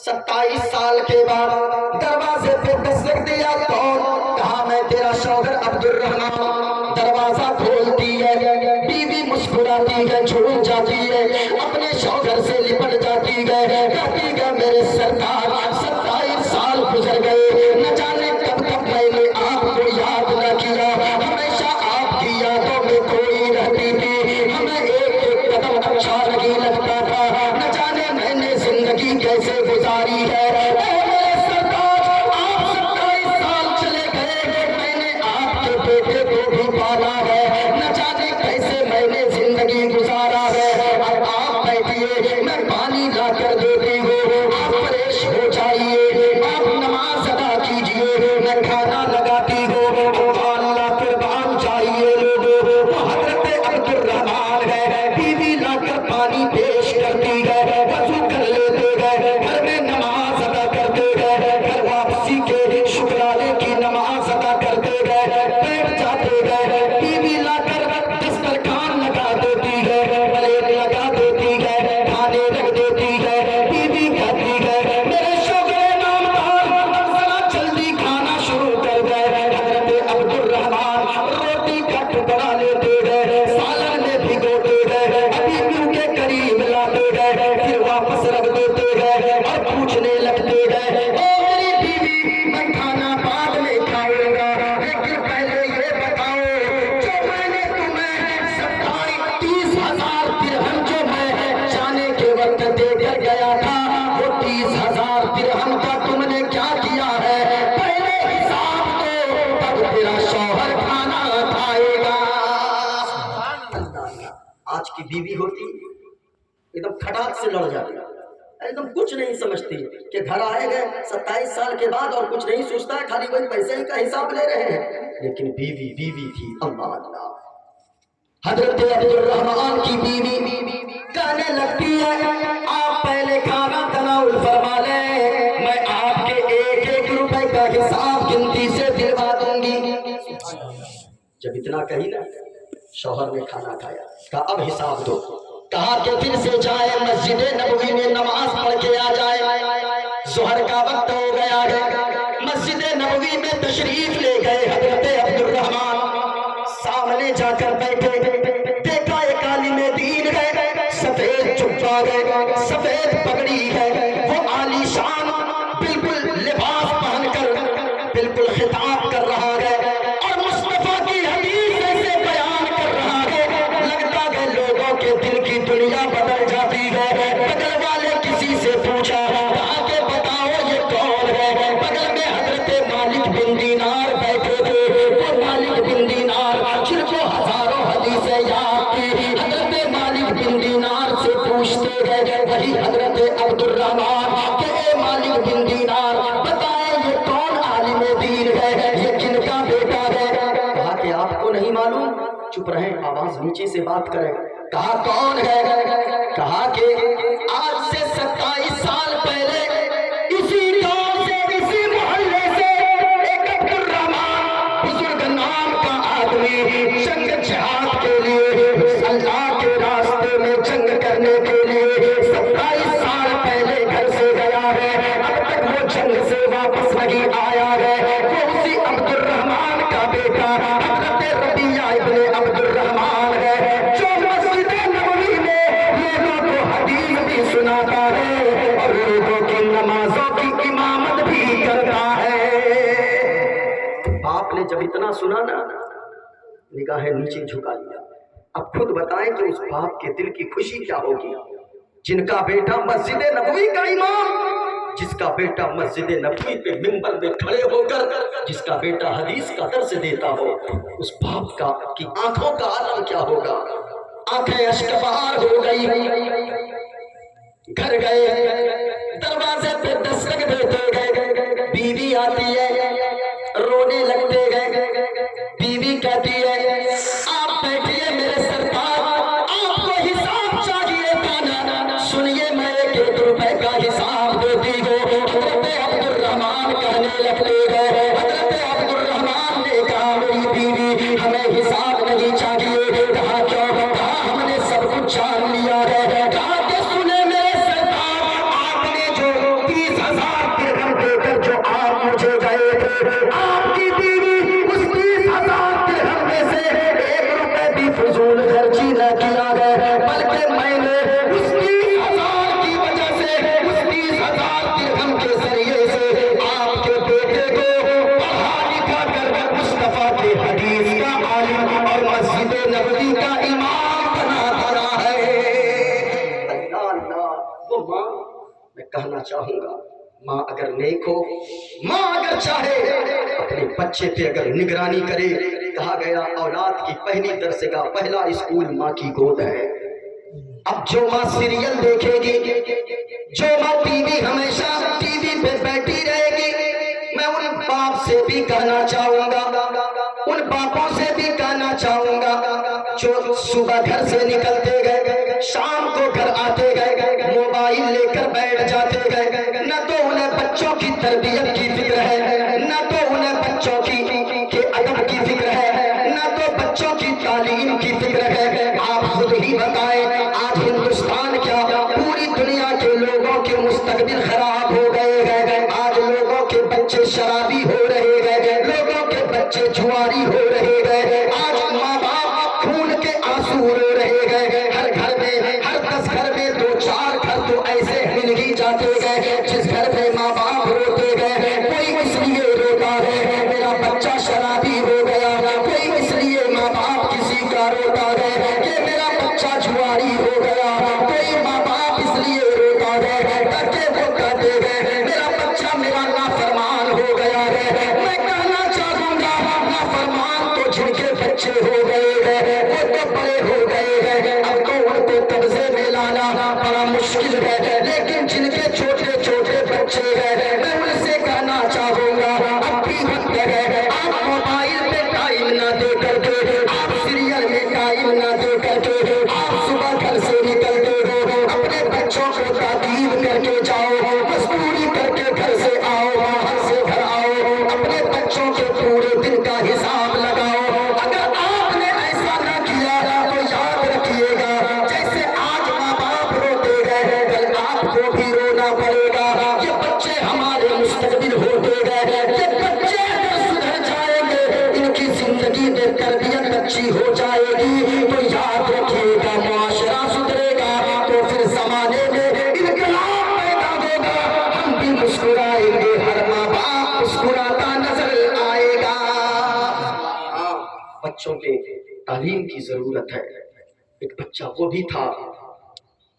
27 سال کے بعد دروازے پہ دستک دیا کون؟ کہا میں تیرا شوہر عبدالرحمان۔ دروازہ کھولتی ہے، بیوی مسکراتی ہے، جھوم جاتی ہے، اپنے شوہر سے لپٹ جاتی ہے، کہتی ہے میرے سرکار 27 سال گزر گئے، نہ جانے کب کب میں نے آپ کو یاد نہ کیا، ہمیشہ آپ کی یادوں میں کوئی رہتی تھی، ہمیں ایک ایک قدم اچھا نہیں لگتا تھا، نہ جانے میں نے زندگی کیسے گزاری ہے۔ اے میرے سرکار آپ 27 سال چلے گئے، میں نے آپ کے بیٹے کو بھی پالا ہے، نہ جانے کیسے میں نے زندگی گزارا ہے۔ اب آپ بیٹھیے، میں پانی لا کر دیتی ہوں، آپ فریش ہو جائیے، آپ نماز ادا کیجئے، میں کھانا لگاتی ہوں، اللہ قربان چاہیے لوگوں، وہ حضرت عبدالرحمان ہے، بیوی لا کر پانی پیش کرتی ہے، وضو کر لیتے گئے، گھر میں نماز ادا کرتے گئے، گھر واپسی کے شکرانے کی نماز ادا کرتے گئے، بیٹھ جاتے گئے، بیوی لا کر دسترخوان لگا دیتی ہے، پلیٹ لگا دیتی ہے، کھانے رکھ دیتی ہے، بیوی کہتی ہے میرے شوہر نامدار اب ذرا جلدی کھانا شروع کر گئے۔ حضرت عبدالرحمان روٹی کا ٹکڑا لیتے گئے، سالن میں بھگوتے گئے، بیویوں کے قریب لاتے گئے، پھر واپس رکھ دیتے گئے اور پوچھنے لگتے گئے اے میری بیوی میں کھانا بعد میں کھاؤں گا، لیکن پہلے یہ بتاؤ جو میں نے تمہیں 30,000 درہم جو میں جانے کے وقت دے کر گیا تھا، وہ 30,000 درہم کا تم نے کیا کیا ہے؟ پہلے حساب دو، تب تیرا شوہر کھانا کھائے گا۔ آج کی بیوی ہوتی ایک دم کھٹاک سے لڑ جاتی، ایک دم کچھ نہیں سمجھتی کہ گھر آئے گئے 27 سال کے بعد اور کچھ نہیں سوچتا ہے، خالی وہی پیسے ہی کا حساب لے رہے ہیں، لیکن بیوی بیوی تھی۔ اللہ اللہ، حضرت عبدالرحمان کی بیوی کہنے لگتی ہے آپ پہلے کھانا تناول فرما لیں، میں آپ کے ایک ایک روپے کا حساب گنتی سے دلوا دوں گی۔ جب اتنا کہی نا، شوہر نے کھانا کھایا، کہا اب حساب دو، کہا کہ پھر سے جائے مسجد نبوی میں نماز پڑھ کے آ جائے، ظہر کا وقت ہو گیا ہے، مسجد نبوی میں تشریف لے گئے حضرت عبدالرحمان، سامنے جا کر بیٹھے، دیکھا ایک عالم دین ہے، سفید جبہ ہے، سفید پگڑی ہے، وہ عالی شان بالکل لباس پہن کر بالکل خطاب کر رہا ہے اور مصطفیٰ کی حدیث ایسے بیان کر رہا ہے، لگتا ہے لوگوں کے دل کی دنیا بدل جاتی ہے۔ بغل والے کسی سے پوچھا، کہا کہ بتاؤ یہ کون ہے؟ بغل میں حضرت مالک بن دینار بیٹھے تھے، وہ مالک بن دینار جن کو ہزاروں حدیثیں یاد تھی، حضرت مالک بن دینار سے پوچھتے گئے وہی حضرت عبدالرحمان کہ اے مالک بن دینار بتائیں یہ کون عالم دین ہے، یہ کن کا بیٹا ہے؟ کہا کہ آپ کو نہیں معلوم؟ چپ رہیں، آواز نیچے سے بات کریں۔ کہا کون ہے؟ کہا کہ آج سے 27 سال پہلے اسی گاؤں سے، اسی محلے سے ایک عبدالرحمان بزرگ نام کا آدمی جنگ جہاد کے لیے، اللہ کے راستے میں جنگ کرنے کے لیے 27 سال پہلے گھر سے گیا ہے، اب تک وہ جنگ سے واپس نہیں آیا ہے، وہ اسی عبدالرحمان کا بیٹا حضرت ربیعہ ابن عبدالرحمان ہے، جو مسجد نبوی میں لوگوں کو حدیث بھی سناتا ہے اور لوگوں کی نمازوں کی امامت بھی کرتا ہے۔ باپ نے جب اتنا سنا نا، نگاہیں نیچے جھکا لیا۔ اب خود بتائیں کہ اس باپ کے دل کی خوشی کیا ہوگی، جن کا بیٹا مسجد نبوی کا امام، جس کا بیٹا مسجد نبوی پہ منبر پہ کھڑے ہو کر جس کا بیٹا حدیث کا درس دیتا ہو، اس باپ کا کی آنکھوں کا عالم کیا ہوگا؟ آنکھیں اشک بہار ہو گئی، گھر گئے، دروازے پہ دستک دیتے گئے، بیوی آتی ہے، رونے لگتے گئے، بیوی کہتی ہے آپ بیٹھیے میرے سرکار، آپ کو حساب چاہیے تھا نا، سنیے میں ایک ایک روپے کا حساب دیتی ہوں۔ حضرت عبدالرحمان کہنے لگتے گئے، حضرت عبدالرحمان نے کہا میری بیوی ہمیں حساب نہیں چاہیے، کہا کیوں؟ کہا ہم نے سب کچھ جان لیا ہے، کہا کہ سنے میرے سرکار آپ نے جو 30,000 درہم دے کر جو آپ مجھے گئے تھے، آپ کی بیوی اس 30,000 درہم میں سے 1 روپے بھی فضول خرچی نہ کیا گیا، بلکہ میں نے اس 30,000 کی وجہ سے، اس 30,000 درہم کے ذریعے سے آپ کے بیٹے کو پڑھا لکھا کر مصطفیٰ کے حدیث کا عالم اور مسجد نبوی کا امام بنا بنا ہے۔ اللہ اللہ، وہ ماں، میں کہنا چاہوں گا، ماں اگر نیک ہو، ماں اگر چاہے اپنے بچے پہ اگر نگرانی کرے، کہا گیا اولاد کی پہلی درسگاہ، پہلا اسکول ماں کی گود ہے۔ اب جو ماں سیریل دیکھے گی، جو ماں ٹی وی ہمیشہ ٹی وی پہ بیٹھی رہے گی، میں ان باپ سے بھی کہنا چاہوں گا، ان باپوں سے بھی کہنا چاہوں گا جو صبح گھر سے نکلتے گئے، شام کو گھر آتے گئے، موبائل لے کر بیٹھ جاتے گئے، نہ تو انہیں بچوں کی تربیت کی فکر ہے، نہ تو انہیں بچوں کی ادب کی فکر ہے، نہ تو بچوں کی تعلیم کی فکر ہے۔ آپ خود ہی بتائیں، آج ہندوستان کیا پوری دنیا کے لوگوں کے مستقبل خراب ہو گئے ہیں۔ آج لوگوں کے بچے شرابی ہو رہے ہیں، لوگوں کے بچے جواری ہو رہے ہیں، آج ماں باپ خون کے آنسو رو رہے ہیں۔ ہر گھر میں، ہر 10 گھر میں 2-4 گھر تو ایسے مل ہی جاتے گئے جس گھر میں ماں باپ روتے گئے، کوئی اس لیے روتا ہے میرا بچہ شرابی ہو گیا، کوئی اس لیے ماں باپ کسی کا روتا ہے کہ میرا بچہ جواری ہو گیا، کوئی ماں باپ اس لیے روتا ہے تاکہ وہ کہتے ہیں میرا بچہ میرا نافرمان ہو گیا ہے۔ میں کہنا چاہوں گا، نافرمان تو جن کے بچے ہو گئے ہیں وہ تو بڑے ہو گئے ہیں، اب تو ان کو قبضے میں لانا بڑا مشکل ہے، لیکن جن کے چھوٹے چھوٹے بچے ہیں میں ان سے کہنا چاہوں گا، اب بھی وقت ہے، آپ موبائل پہ ٹائم نہ دے کر کے، آپ سیریل میں ٹائم نہ دے کر کے، آپ صبح گھر سے نکلتے ہو اپنے بچوں کو تعلیم کر کے جاؤ، مزدوری کر کے گھر سے آؤ، باہر سے گھر آؤ، اپنے بچوں کے پورے دن کا حساب لگاؤ۔ اگر آپ نے ایسا نہ کیا تو یاد رکھیے گا، جیسے آج ماں باپ روتے گئے کل آپ کو بھی رونا پڑے گا۔ یہ بچے ہمارے مستقبل ہوتے گئے، یہ بچے اگر سدھر جائیں گے، ان کی زندگی میں تربیت اچھی ہو جائے گی تو یاد رکھیے گا معاشرہ سدھرے گا، تو پھر زمانے میں انقلاب پیدا ہوگا، ہم بھی مسکرائیں گے، ہر ماں باپ مسکراتا نظر آئے گا۔ ہاں، بچوں کے تعلیم کی ضرورت ہے۔ ایک بچہ وہ بھی تھا،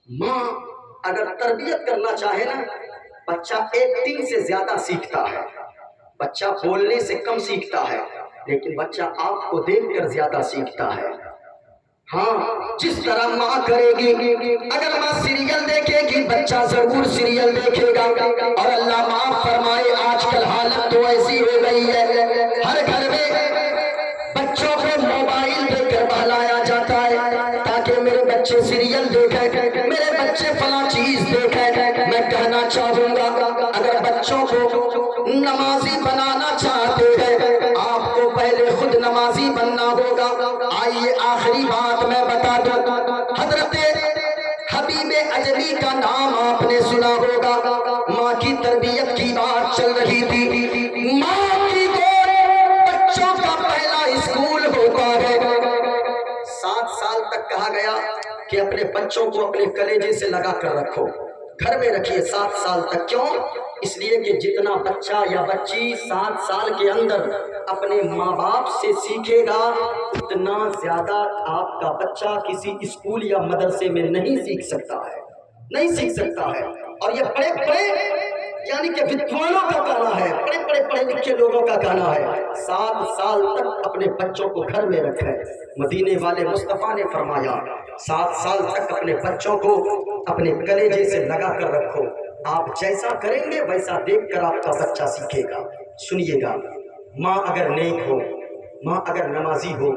ماں اگر تربیت کرنا چاہے نا، بچہ ایکٹنگ سے زیادہ سیکھتا ہے، بچہ بولنے سے کم سیکھتا ہے، لیکن بچہ آپ کو دیکھ کر زیادہ سیکھتا ہے۔ ہاں، جس طرح ماں کرے گی، اگر ماں سیریل دیکھے گی بچہ ضرور سیریل دیکھے گا، اور اللہ معاف فرمائے آج کل حالت تو ایسی ہو گئی ہے، ہر گھر میں بچوں کو موبائل دے کر بہلایا جاتا ہے تاکہ میرے بچے سیریل دیکھیں، میرے بچے فلاں چیز دیکھیں۔ میں کہنا چاہوں گا، اگر بچوں کو نمازی بنانا چاہتے ہیں آپ کو پہلے خود نمازی بننا ہوگا۔ آئیے آخری بات میں بتا دوں، حضرت حبیب اجلی کا نام آپ نے سنا ہوگا، ماں کی تربیت کی بات چل رہی تھی، ماں کی گود بچوں کا پہلا اسکول ہوتا ہے۔ 7 سال تک کہا گیا کہ اپنے بچوں کو اپنے کلیجے سے لگا کر رکھو، گھر میں رکھیے 7 سال تک۔ کیوں؟ اس لیے کہ جتنا بچہ یا بچی 7 سال کے اندر اپنے ماں باپ سے سیکھے گا، اتنا زیادہ آپ کا بچہ کسی اسکول یا مدرسے میں نہیں سیکھ سکتا ہے، نہیں سیکھ سکتا ہے۔ اور یہ بڑے بڑے یعنی کہ ودوانوں کا کہنا ہے، بڑے بڑے پڑھے لکھے لوگوں کا کہنا ہے 7 سال تک اپنے بچوں کو گھر میں رکھیں۔ مدینے والے مصطفیٰ نے فرمایا 7 سال تک اپنے بچوں کو اپنے کلیجے سے لگا کر رکھو، آپ جیسا کریں گے ویسا دیکھ کر آپ کا بچہ سیکھے گا۔ سنیے گا، ماں اگر نیک ہو، ماں اگر نمازی ہو،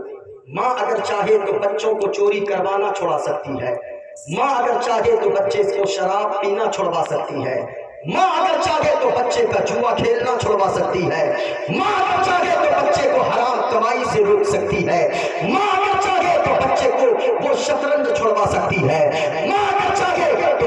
ماں اگر چاہے تو بچوں کو چوری کروانا چھوڑا سکتی ہے، ماں اگر چاہے تو بچے کو شراب پینا چھوڑوا سکتی ہے، ماں اگر چاہے تو بچے کا جوا کھیلنا چھوڑوا سکتی ہے، ماں اگر چاہے تو بچے کو حرام کمائی سے روک سکتی ہے، ماں اگر چاہے تو بچے کو وہ شطرنج چھوڑوا سکتی ہے، ماں اگر چاہے تو